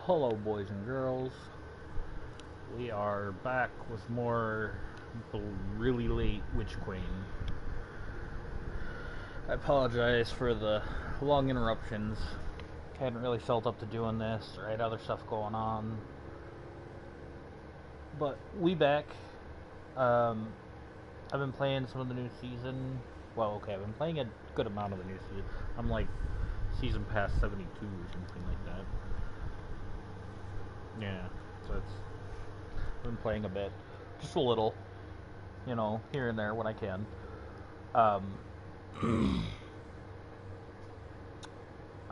Hello, boys and girls. We are back with more really late Witch Queen. I apologize for the long interruptions. Hadn't really felt up to doing this, or had other stuff going on. But we back. I've been playing some of the new season. Well, okay, I've been playing a good amount of the new season. I'm like season past 72 or something like that. Yeah, so I've been playing a bit, just a little, here and there when I can. I don't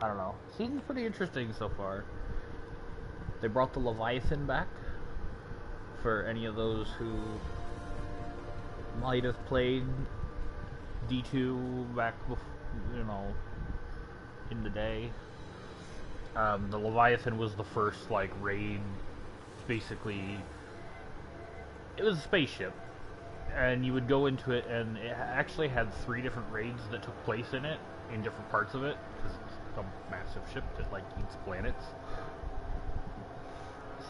know. Season's pretty interesting so far. They brought the Leviathan back for any of those who might have played D2 back, in the day. The Leviathan was the first, raid. Basically, it was a spaceship, and you would go into it, and it actually had 3 different raids that took place in it, in different parts of it, because it's a massive ship that, eats planets.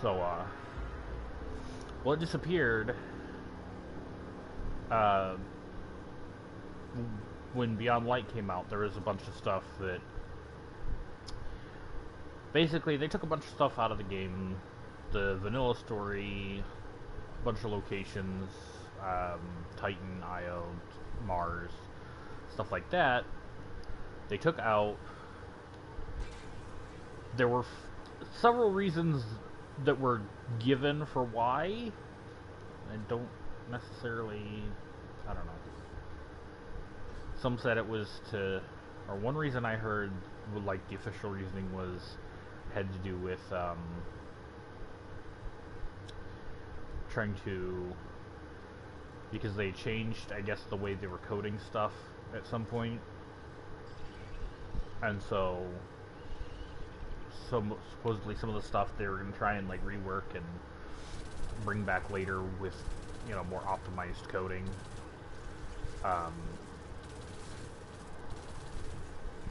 So, well, it disappeared, when Beyond Light came out. There was a bunch of stuff that basically they took a bunch of stuff out of the game. The vanilla story, a bunch of locations, Titan, Io, Mars, stuff like that, they took out. There were several reasons that were given for why. I don't necessarily, I don't know. Some said it was to, or one reason I heard, the official reasoning had to do with, trying to, because they changed, I guess, the way they were coding stuff at some point, and so supposedly some of the stuff they were going to try and rework and bring back later with more optimized coding,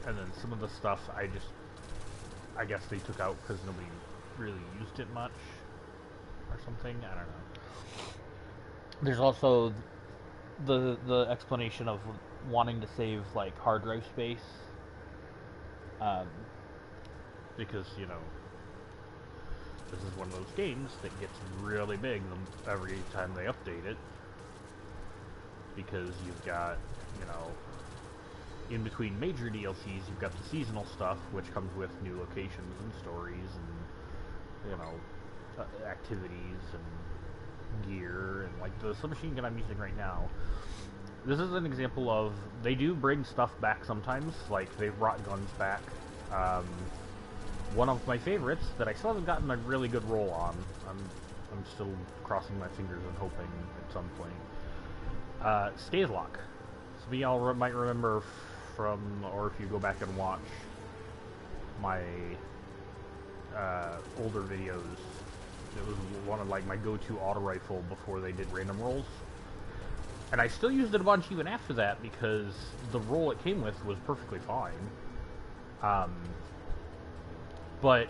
and then some of the stuff I guess they took out because nobody really used it much or something. I don't know. There's also the explanation of wanting to save hard drive space, because this is one of those games that gets really big every time they update it, because you've got in between major DLCs you've got the seasonal stuff, which comes with new locations and stories and activities and gear, and the submachine gun I'm using right now. This is an example of, they do bring stuff back sometimes, they've brought guns back. One of my favorites that I still haven't gotten a really good roll on, I'm still crossing my fingers and hoping at some point, Stays Lock. Some of y'all might remember from, or if you go back and watch my older videos, it was one of my go-to auto rifle before they did random rolls, and I still used it a bunch even after that because the roll it came with was perfectly fine. But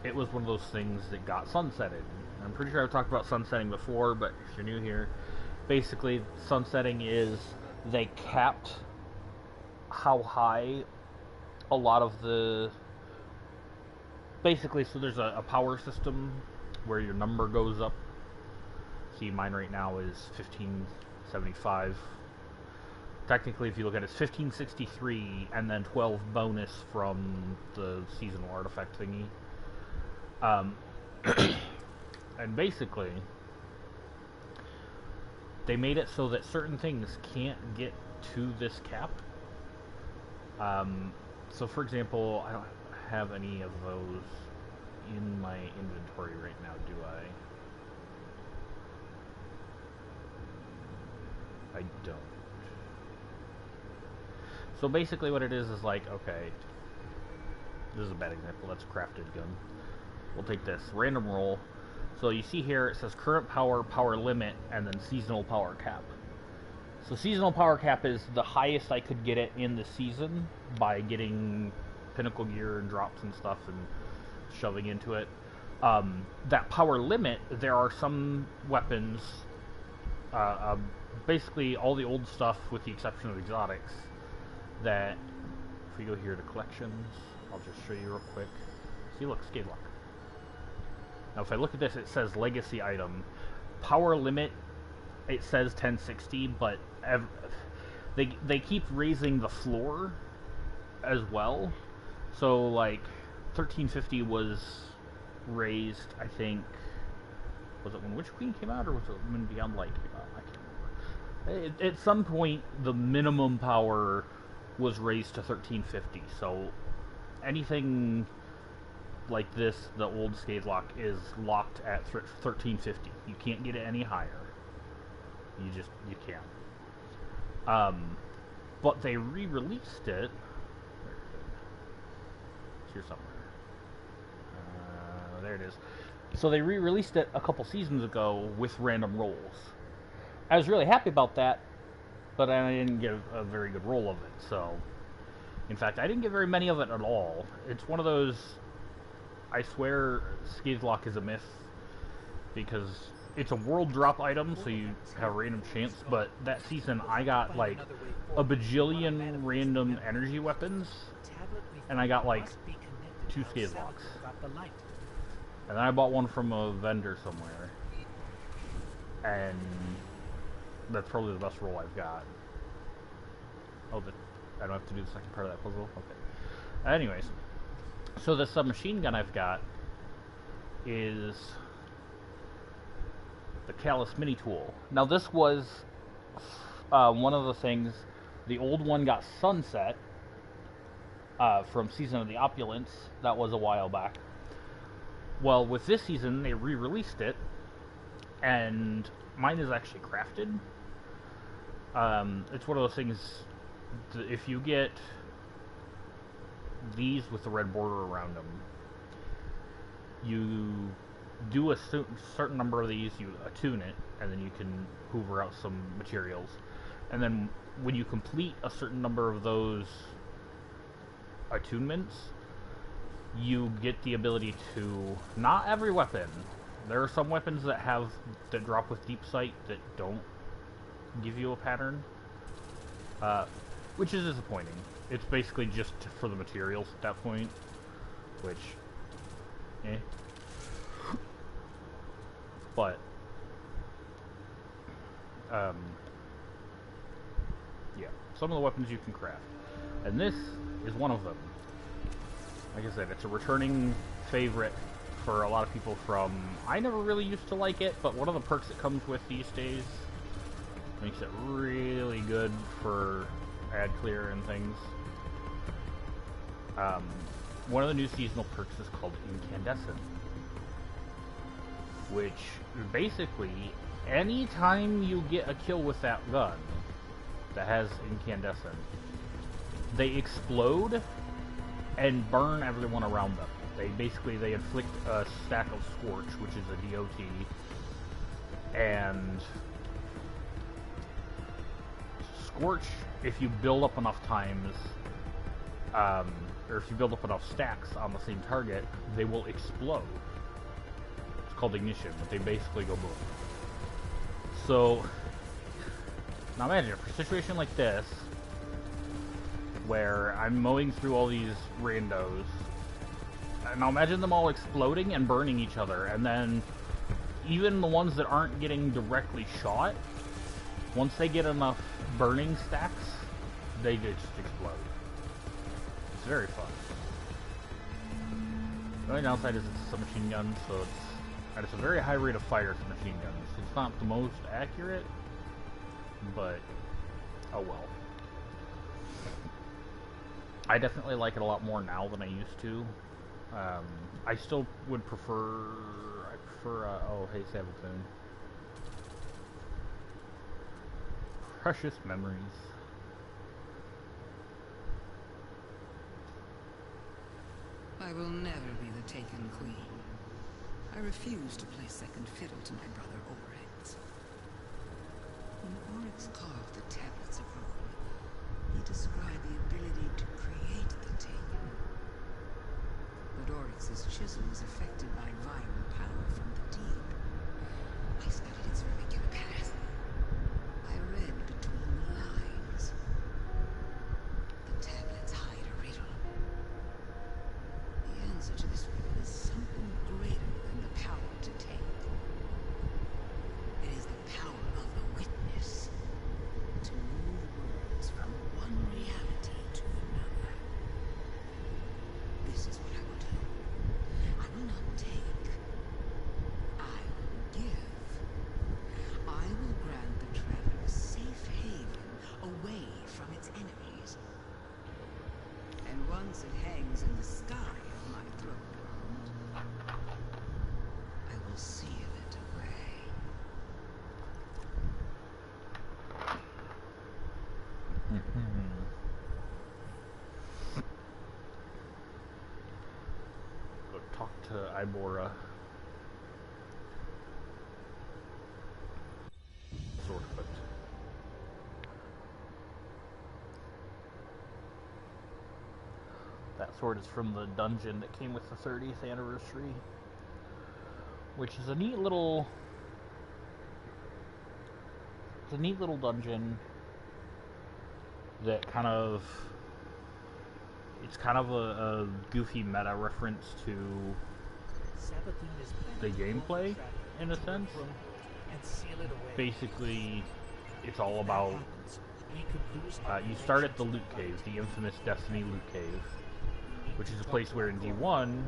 it was one of those things that got sunsetted. I'm pretty sure I've talked about sunsetting before, but if you're new here, basically sunsetting is they capped how high a lot of the, basically, so there's a power system where your number goes up. See, mine right now is 1575. Technically, if you look at it, it's 1563 and then 12 bonus from the seasonal artifact thingy. And basically, they made it so that certain things can't get to this cap. So for example, I don't have any of those in my inventory right now, do I? I don't. So basically what it is okay, this is a bad example, that's a crafted gun. We'll take this, random roll. So you see here it says current power, power limit, and then seasonal power cap. So seasonal power cap is the highest I could get it in the season by getting pinnacle gear and drops and stuff and shoving into it. That power limit, there are some weapons, basically all the old stuff with the exception of exotics, that, if we go here to collections, I'll just show you real quick. See, look, Skate Lock. Now if I look at this, it says legacy item. Power limit, it says 1060, but they keep raising the floor as well. So like 1350 was raised, I think, was it when Witch Queen came out, or was it when Beyond Light came out? I can't remember. At some point, the minimum power was raised to 1350, so anything like this, the old Skate Lock, is locked at 1350. You can't get it any higher. You can't. But they re-released it. Where is it? It's here somewhere. There it is. So they re-released it a couple seasons ago with random rolls. I was really happy about that, but I didn't get a very good roll of it. So, in fact, I didn't get very many of it at all. It's one of those, I swear, Skate Lock is a myth, because it's a world drop item, so you have a random chance, but that season I got like a bajillion random energy weapons, and I got like 2 Skate Locks. And then I bought one from a vendor somewhere, and that's probably the best roll I've got. Oh, I don't have to do the second part of that puzzle? Okay. Anyways, so the submachine gun I've got is the Callus Mini Tool. Now this was one of the things, the old one got sunset from Season of the Opulence. That was a while back. Well, with this season, they re-released it, and mine is actually crafted. It's one of those things, if you get these with the red border around them, you do a certain number of these, you attune it, and then you can hoover out some materials. And then when you complete a certain number of those attunements, you get the ability to, not every weapon, there are some weapons that drop with deep sight that don't give you a pattern, which is disappointing. It's basically just for the materials at that point, which, but, yeah, some of the weapons you can craft, and this is one of them. Like I said, it's a returning favorite for a lot of people from... I never really used to like it, but one of the perks it comes with these days makes it really good for ad clear and things. One of the new seasonal perks is called Incandescent, which basically, anytime you get a kill with that gun that has Incandescent, they explode and burn everyone around them. They inflict a stack of Scorch, which is a DOT, and Scorch, if you build up enough times, or if you build up enough stacks on the same target, they will explode. It's called ignition, but they basically go boom. So, now imagine, for a situation like this, where I'm mowing through all these randos, now imagine them all exploding and burning each other, and then even the ones that aren't getting directly shot, once they get enough burning stacks, they just explode. It's very fun. The only downside is it's a submachine gun, so it's a very high rate of fire submachine guns. It's not the most accurate, but oh well. I definitely like it a lot more now than I used to. I still would prefer... oh, hey, Sabbathun. Precious memories. I will never be the taken queen. I refuse to play second fiddle to my brother Oryx. When Oryx carved the tablets of ruin, he described the ability to create the taken. But Oryx's chisel is affected by environment Ibora. Sword equipped. That sword is from the dungeon that came with the 30th anniversary, which is a neat little dungeon that it's kind of a goofy meta reference to the gameplay, in a sense. Basically, it's all about, you start at the loot cave, the infamous Destiny loot cave, which is a place where in D1,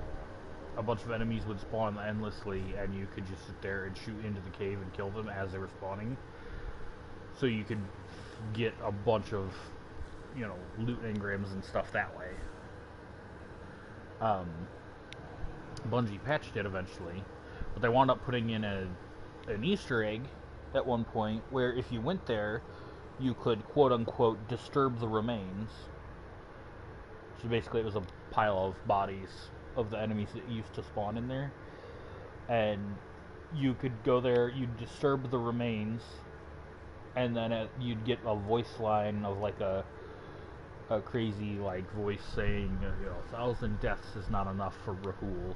a bunch of enemies would spawn endlessly, and you could just sit there and shoot into the cave and kill them as they were spawning. So you could get a bunch of, you know, loot engrams and stuff that way. Bungie patched it eventually, but they wound up putting in an Easter egg at one point where if you went there, you could quote-unquote disturb the remains. So basically it was a pile of bodies of the enemies that used to spawn in there, and you could go there, you'd disturb the remains, and then you'd get a voice line of like a crazy like voice saying, you know, 1,000 deaths is not enough for Rahul.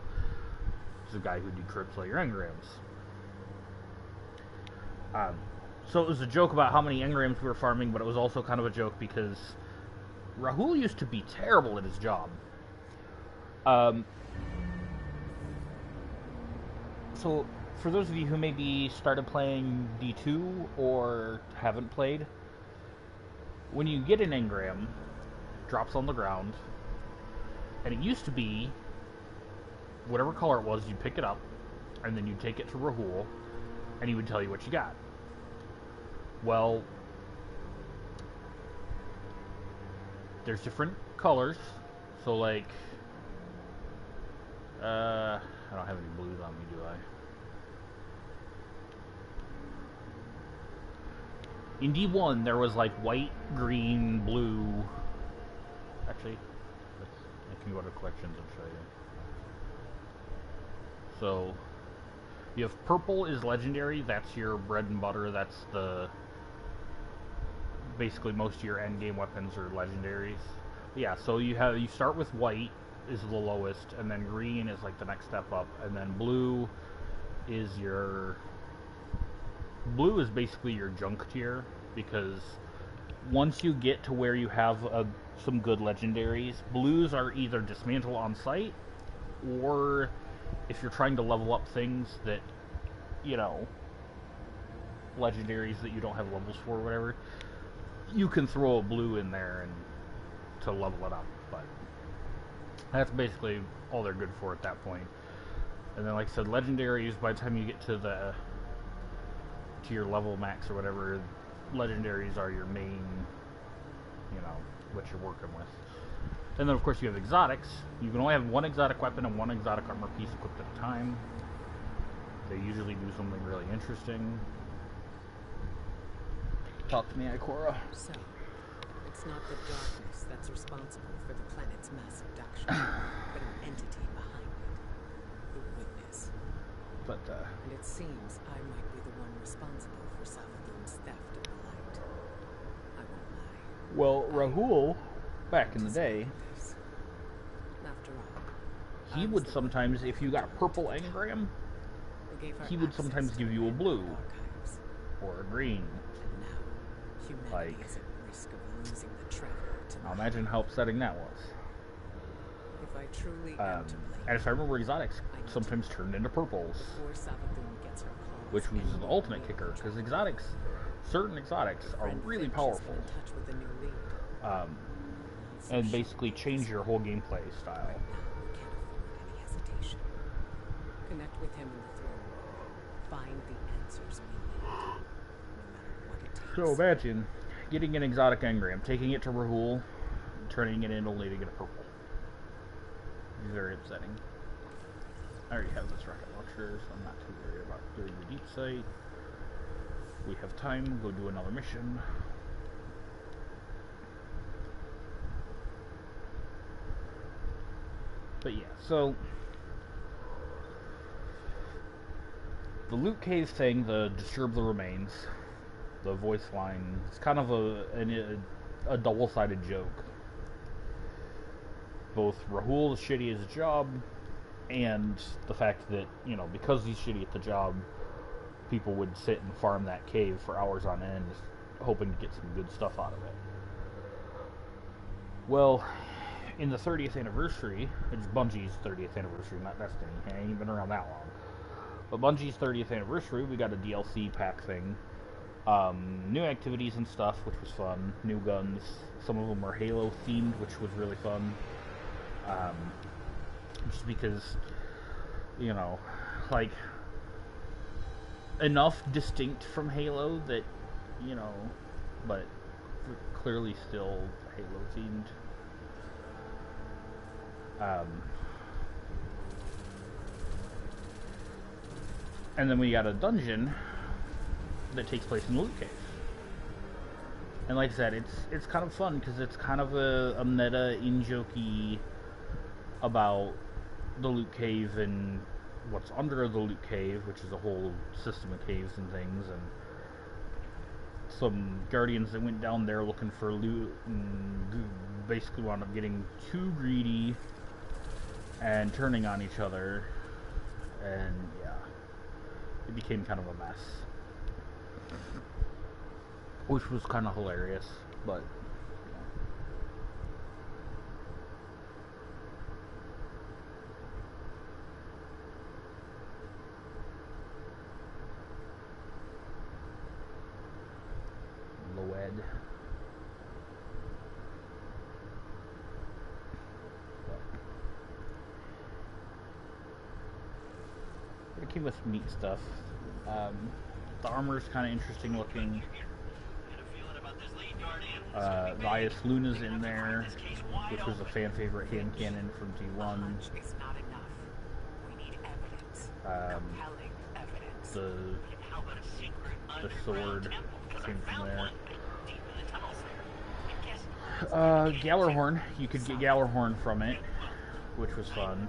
He's a guy who decrypts all your engrams. So it was a joke about how many engrams we were farming, but it was also kind of a joke because Rahul used to be terrible at his job. So for those of you who maybe started playing D2 or haven't played, when you get an engram, it drops on the ground, and it used to be whatever color it was, you'd pick it up, and then you'd take it to Rahul, and he would tell you what you got. Well, there's different colors, so like, I don't have any blues on me, do I? In D1, there was like white, green, blue. Actually, I can go to collections and show you. So, you have purple is legendary. That's your bread and butter. That's the basically most of your end game weapons are legendaries. But yeah, so you start with white is the lowest, and then green is like the next step up, and then blue is basically your junk tier, because once you get to where you have some good legendaries, blues are either dismantle on sight, or if you're trying to level up things that, you know, legendaries that you don't have levels for or whatever, you can throw a blue in there and to level it up, but that's basically all they're good for at that point. And then, like I said, legendaries, by the time you get to your level max or whatever, legendaries are your main, you know, what you're working with. And then, of course, you have exotics. You can only have one exotic weapon and one exotic armor piece equipped at a time. They usually do something really interesting. Talk to me, Ikora. So, it's not the darkness that's responsible for the planet's mass abduction, but an entity behind it. The witness. But, And it seems I might be the one responsible for Savathun's theft of the light. I won't lie. well, Rahul, back in the day, After all, he would sometimes, if you got a purple engram, he would sometimes give you a blue or a green. And now, humanity Like, is at risk of losing the traveler to now imagine how upsetting that was. If I truly am to blame, And if I remember, exotics sometimes turned into purples, before Savathun gets her claws which was in the ultimate kicker, because certain exotics are really powerful, in touch with the new lead. and basically change your whole gameplay style. Right now, we can't afford any hesitation. Connect with him in the throne room. Find the answers we need, no matter what it takes. So imagine getting an exotic engram, taking it to Rahul, turning it in only to get a purple. Very upsetting. I already have this rocket launcher, so I'm not too worried about doing the deep sight. We have time, go do another mission. But yeah, so The Luke Cage thing, the Disturb the Remains, the voice line, it's kind of a double-sided joke. Both Rahul is shitty at his job, and the fact that, you know, because he's shitty at the job, people would sit and farm that cave for hours on end, hoping to get some good stuff out of it. Well, in the 30th anniversary, it's Bungie's 30th anniversary, not Destiny. It ain't been around that long. But Bungie's 30th anniversary, we got a DLC pack thing. New activities and stuff, which was fun. New guns. Some of them were Halo themed, which was really fun. Just because, you know, like, enough distinct from Halo that, you know, but clearly still Halo themed. And then we got a dungeon that takes place in the Loot Cave. And like I said, it's kind of fun because it's kind of a meta in-jokey about the Loot Cave and what's under the Loot Cave, which is a whole system of caves and things, and some guardians that went down there looking for loot and basically wound up getting too greedy and turning on each other, and yeah, it became kind of a mess, which was kind of hilarious, but Loed. It came with neat stuff. The armor's kind of interesting looking. Vias Luna's in there, which was a fan favorite hand cannon from T1. The sword came from there. Gallarhorn, you could get Gallarhorn from it, which was fun.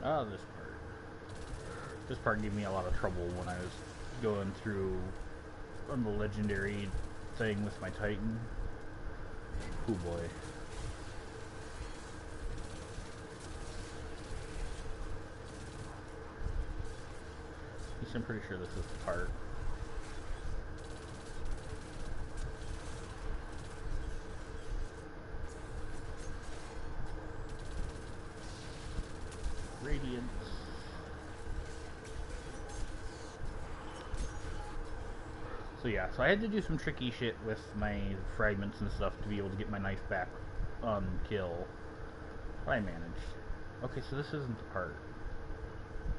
Oh, this part gave me a lot of trouble when I was going through on the legendary thing with my Titan. Oh boy. At least I'm pretty sure this is the part. Radiance. So yeah, so I had to do some tricky shit with my fragments and stuff to be able to get my knife back on kill. But I managed. Okay, so this isn't the part.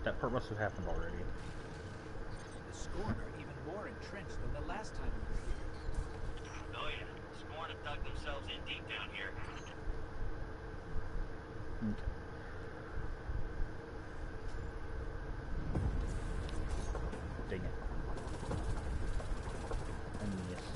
That part must have happened already. The Scorn are even more entrenched than the last time we were here. Oh yeah, Scorn have dug themselves in deep down here. Okay. Dang it. I missed.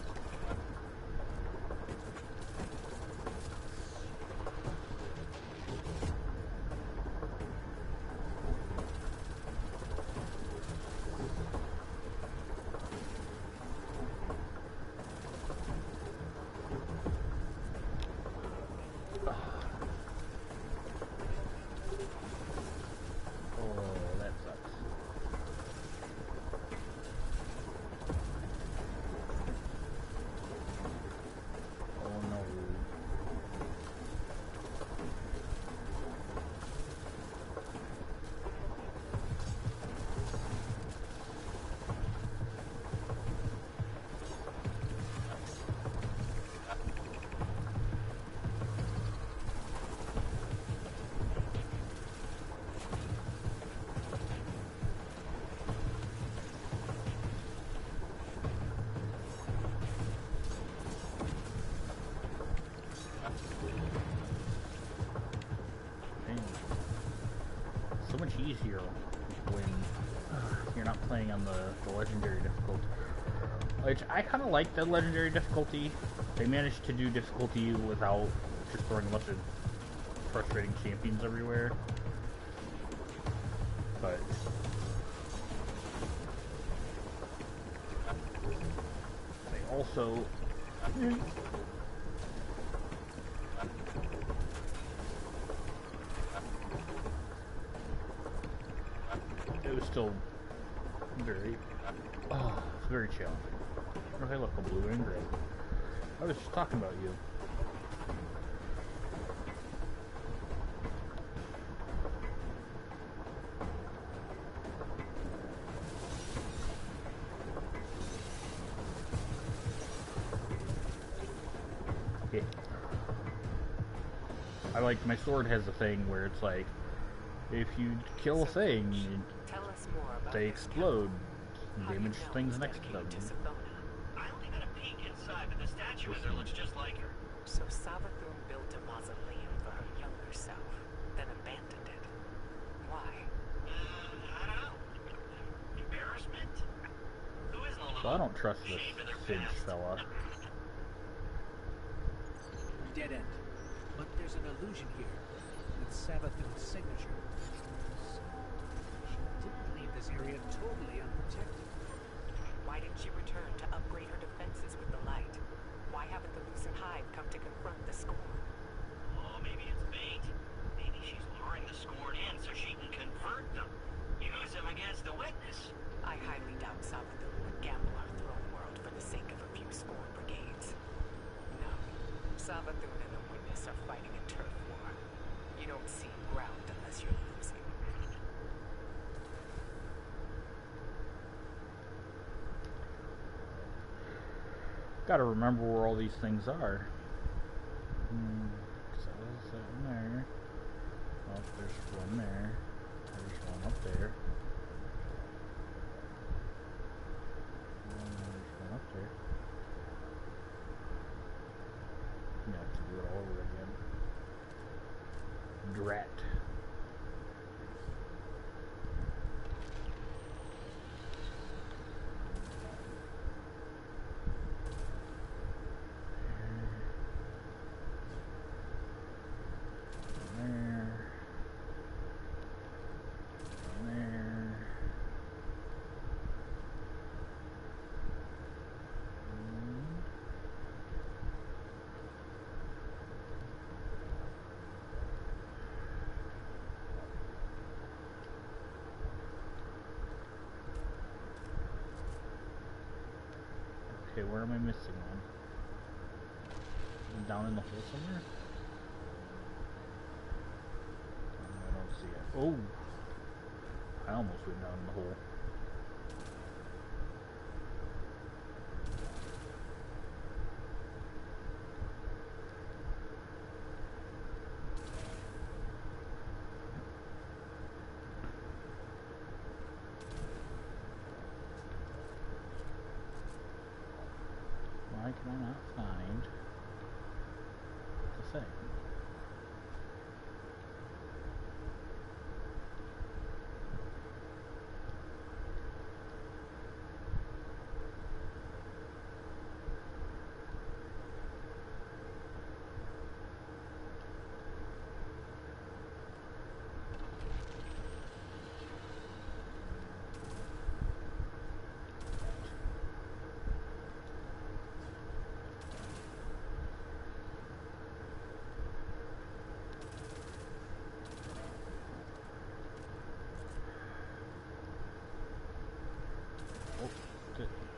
easier when you're not playing on the legendary difficulty. Which, I kind of like the legendary difficulty. They managed to do difficulty without just throwing a bunch of frustrating champions everywhere. But they also it was still very challenging. Okay, look, a blue and gray. I was just talking about you. Yeah. I like, my sword has a thing where it's like, if you kill a thing, Tell us more about they this explode and How do you damage know things it's next to them. dedicated to Savona? I only got a peek inside, but the statue in there looks just like her. So Savathun built a mausoleum for her younger self, then abandoned it. Why? I don't know. Embarrassment? Who isn't a So I little don't trust this ashamed of their Finch past? fella. Dead end. But there's an illusion here with Savathun's signature. So, she didn't leave this area totally unprotected. Why didn't she return to upgrade her defenses with the light? Why haven't the Lucent Hive come to confront the Scorn? Oh, maybe it's bait. Maybe she's luring the Scorn in so she can convert them. Use them against the witness. I highly doubt Savathun would gamble our throne world for the sake of a few Scorn brigades. No. Savathun and the witness are fighting a turf war. You don't see ground unless you're losing. Gotta remember where all these things are. So is that in there? Oh, there's one there. There's one up there. And there's one up there. You have to do it all over again. Drat. Okay, where am I missing one? Down in the hole somewhere? I don't see it. Oh! I almost went down in the hole. Why can I not find the thing?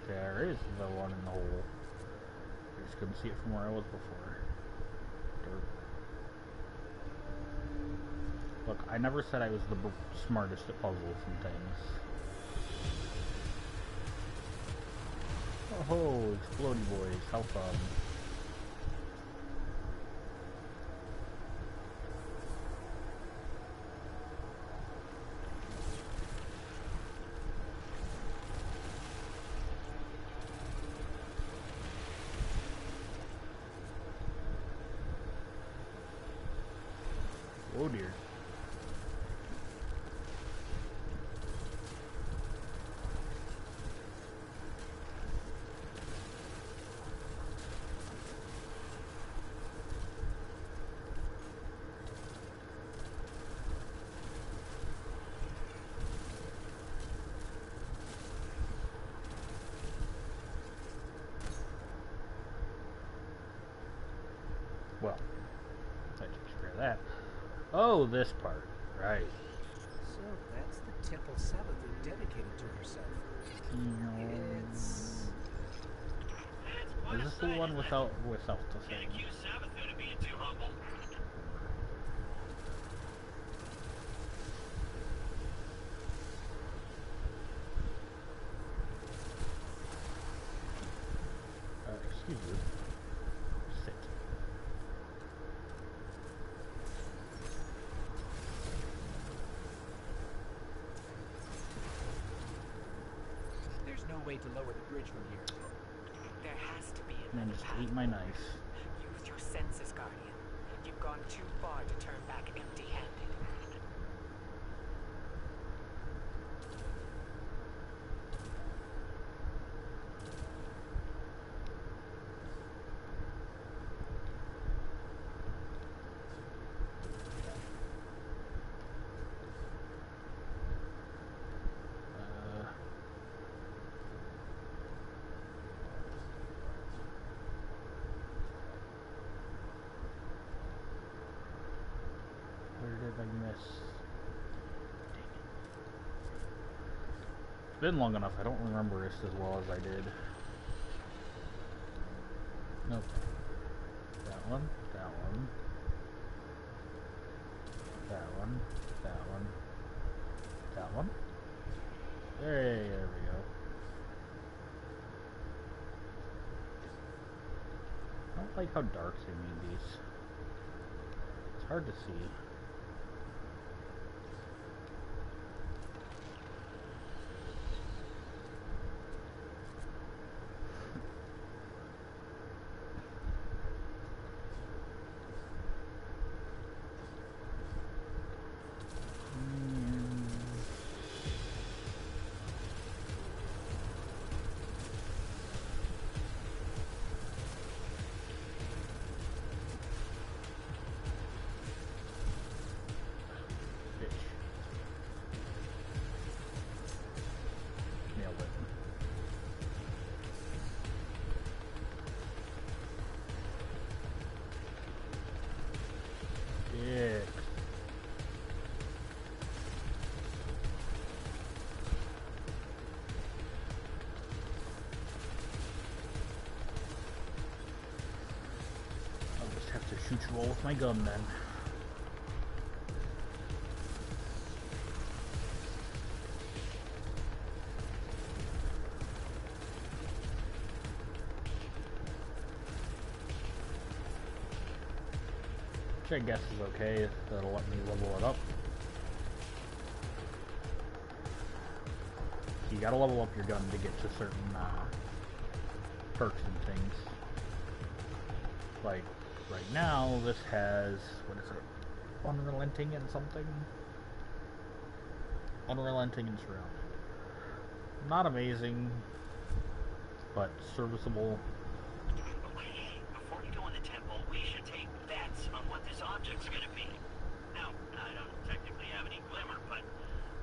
There is the one in the hole. I just couldn't see it from where I was before. Dirt. Look, I never said I was the smartest at puzzles and things. Oh, explodey boys, how fun. Oh dear. Oh, this part. Right. So that's the temple Savathun dedicated to herself. It's... Is this the one without the thing? Can't accuse Savathun of being too humble. Excuse you. Sit. There's no way to lower the bridge from here. There has to be And then another just path. eat my knife. Use your senses, Guardian. You've gone too far to turn back empty-handed. Where did I miss? It's been long enough, I don't remember this as well as I did. Nope. That one, that one. That one, that one. That one. Hey, there we go. I don't like how dark they made these. It's hard to see. Nailed it. Yeah. I'll just have to shoot you all with my gun then. Which I guess is okay, that'll let me level it up. You gotta level up your gun to get to certain perks and things. Like, right now, this has, what is it? Unrelenting and something? Unrelenting and surrounded. Not amazing, but serviceable. Okay, before we go in the temple, we should take bets on what this object's gonna be. Now, I don't technically have any glimmer, but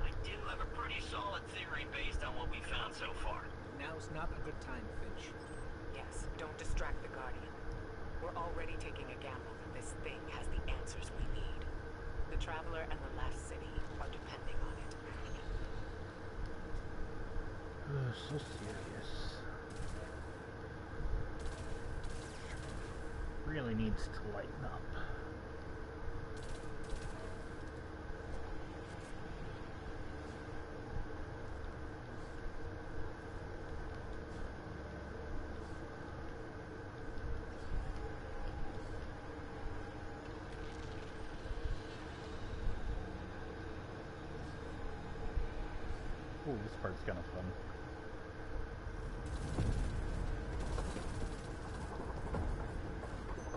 I do have a pretty solid theory based on what we found so far. Now's not a good time, Finch. Yes, don't distract the Guardian. We're already taking a gamble that this thing has the answers we need. The Traveler and the Last City are depending on it. So serious. Really needs to lighten up. Ooh, this part's kind of fun.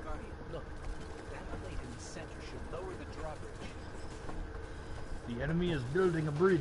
Guardian, look. That plate in the center should lower the drawbridge. The enemy is building a bridge.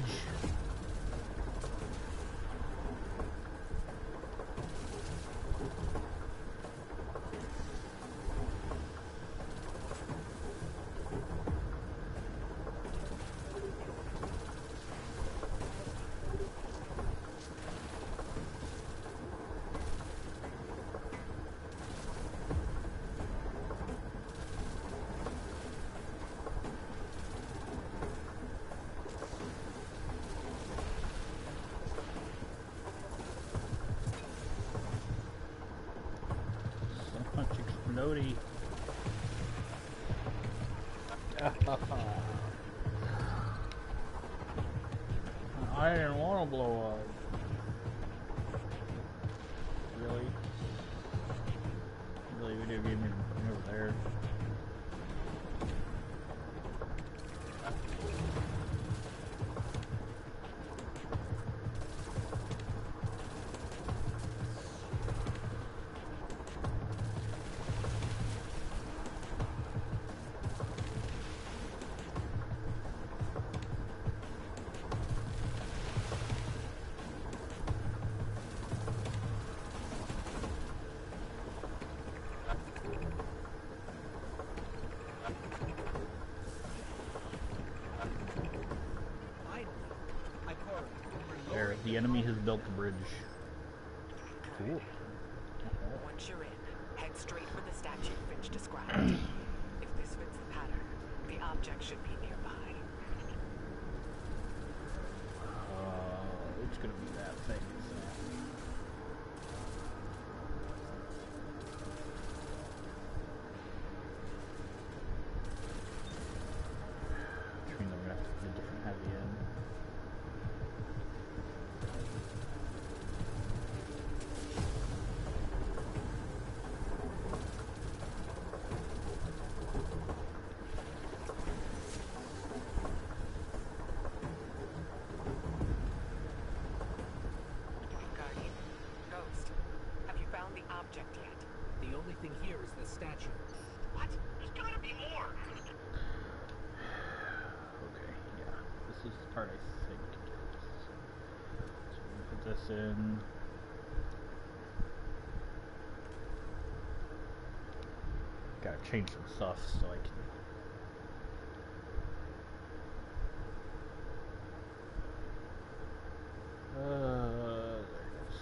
Cody. I didn't want to blow up. Really? Really, video game even over there. There, the enemy has built the bridge. Cool. Once you're in, head straight for the statue Finch described. If this fits the pattern, the object should be nearby. It's gonna be that thing. Which means I'm gonna have to put a different heavy in. Object yet. The only thing here is the statue. What? There's gotta be more! Okay, yeah. This is the part I think. So we put this in. Gotta change some stuff so I can. There it is.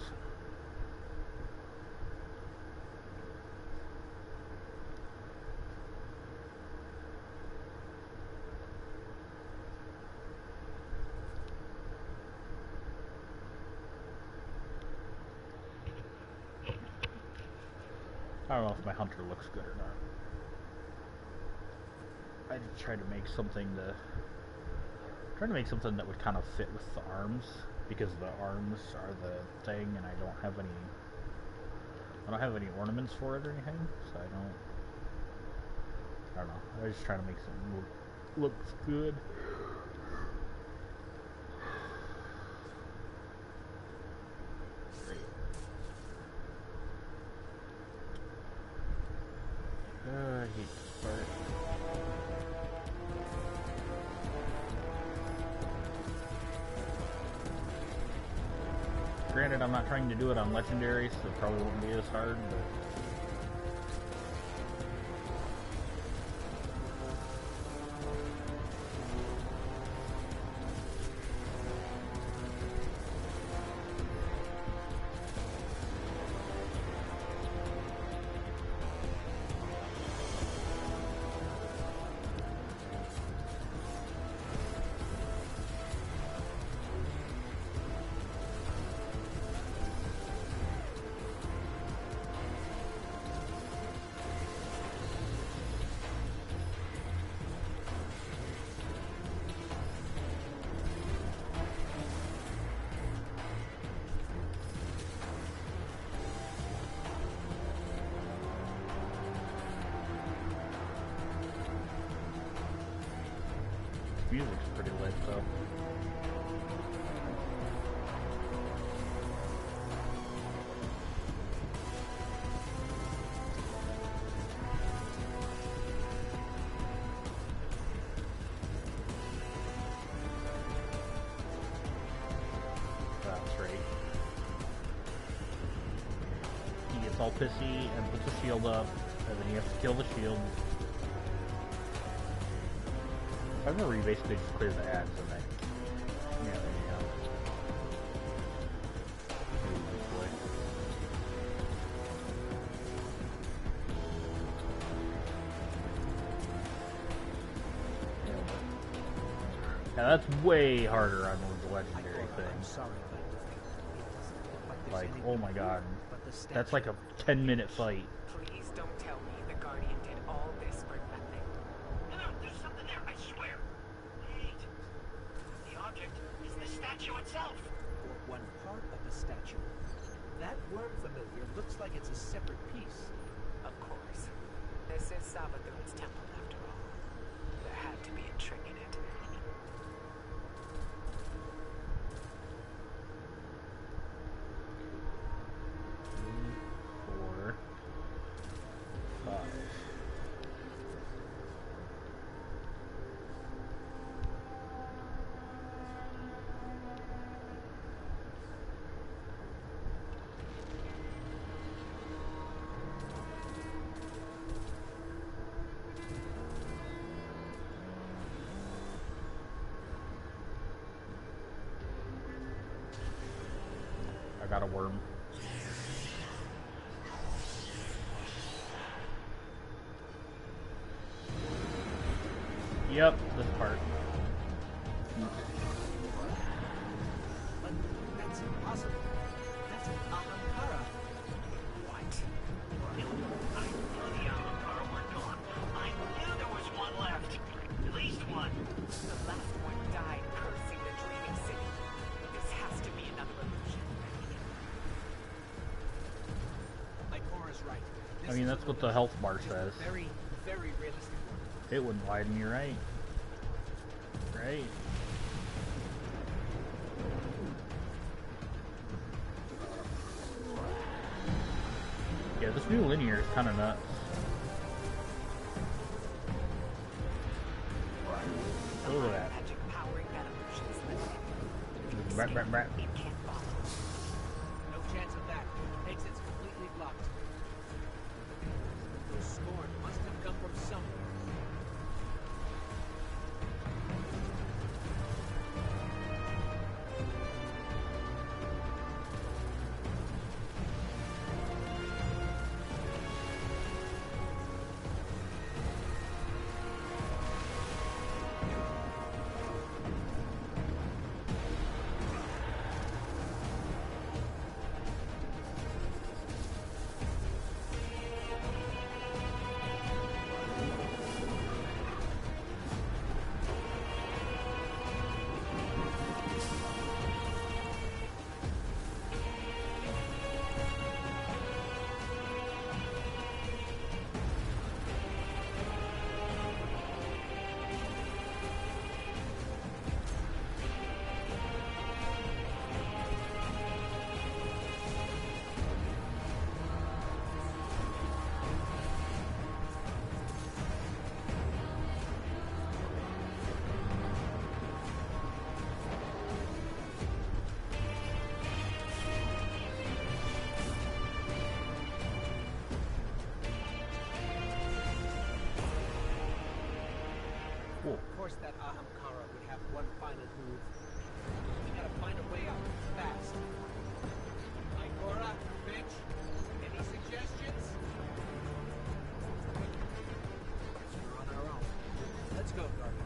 I don't know if my hunter looks good or not. I just tried to make something that would kind of fit with the arms, because the arms are the thing, and I don't have any ornaments for it or anything, so I don't know. I was just trying to make something looks good. I hate this part. Granted, I'm not trying to do it on Legendary, so it probably won't be as hard, but... Music's pretty lit, though. That's right. He gets all pissy and puts the shield up, and then you have to kill the shield. I remember you basically just clear the ads and then, yeah, there you go. Maybe this way. Yeah, that's way harder on the legendary thing. Like, oh my god. That's like a 10-minute fight. Please don't tell me the guardian statue itself. Or one part of the statue. That worm familiar looks like it's a separate piece. Of course. This is Savathun's temple, after all. There had to be a trick in it. 4, 5. I got a worm. Yep, this part. But that's impossible. That's an Ahamkara. What? I knew the Ahamkara were gone. I knew there was one left. At least one. The last one died cursing the dreaming city. This has to be another illusion. Ikora's right. I mean, that's what the health bar says. Very, very realistic one. It wouldn't lie to me, right? Right. Yeah, this new linear is kind of nuts. Look at that. Magic powering that illusion is limited. Brat, brat, brat. It can't follow. No chance of that. Exit's completely blocked. The scorn must have come from somewhere. Of course that Ahamkara would have one final move. We gotta find a way out fast. Ikora, Finch, any suggestions? Guess we're on our own. Let's go, Guardian.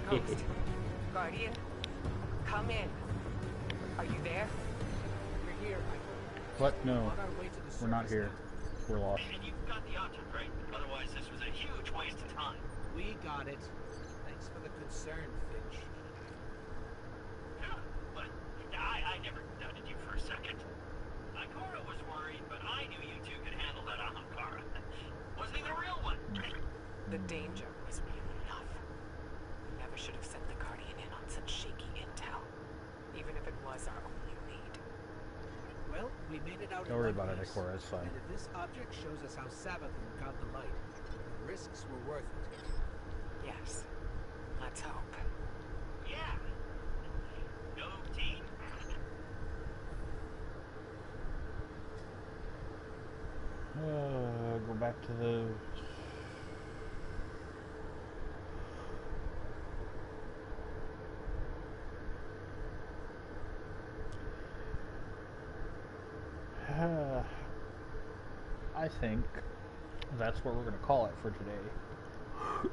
Ghost. Guardian. Come in. Are you there? We're here, Ikora. What? No, On our way to the we're not surface here. now. We're lost. And you've got the object, right? Otherwise, this was a huge waste of time. We got it. Thanks for the concern, Finch. Yeah, but I never doubted you for a second. Ikora was worried, but I knew you two could handle that Ahamkara. Wasn't he the real one? The danger was real enough. We never should have sent the Guardian in on such shaky intel. He was our only lead. Well, we made it out Don't in worry one about it, piece. Ikora, it's fine. And if this object shows us how Savathun got the light, the risks were worth it. Yes. Let's hope. Yeah. No team? Go back to the... I think that's what we're going to call it for today.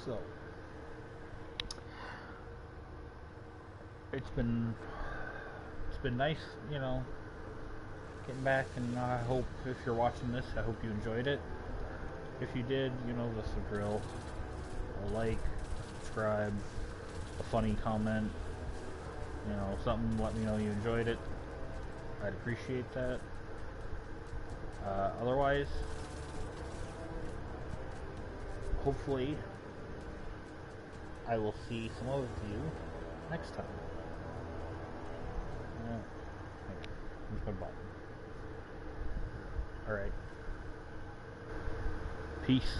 So, it's been nice, you know, getting back, and I hope if you're watching this, I hope you enjoyed it. If you did, you know, that's the drill. A like, subscribe, a funny comment, you know, something, let me know you enjoyed it. I'd appreciate that. Otherwise, hopefully, I will see some of you next time. Here's my button. Alright. Peace.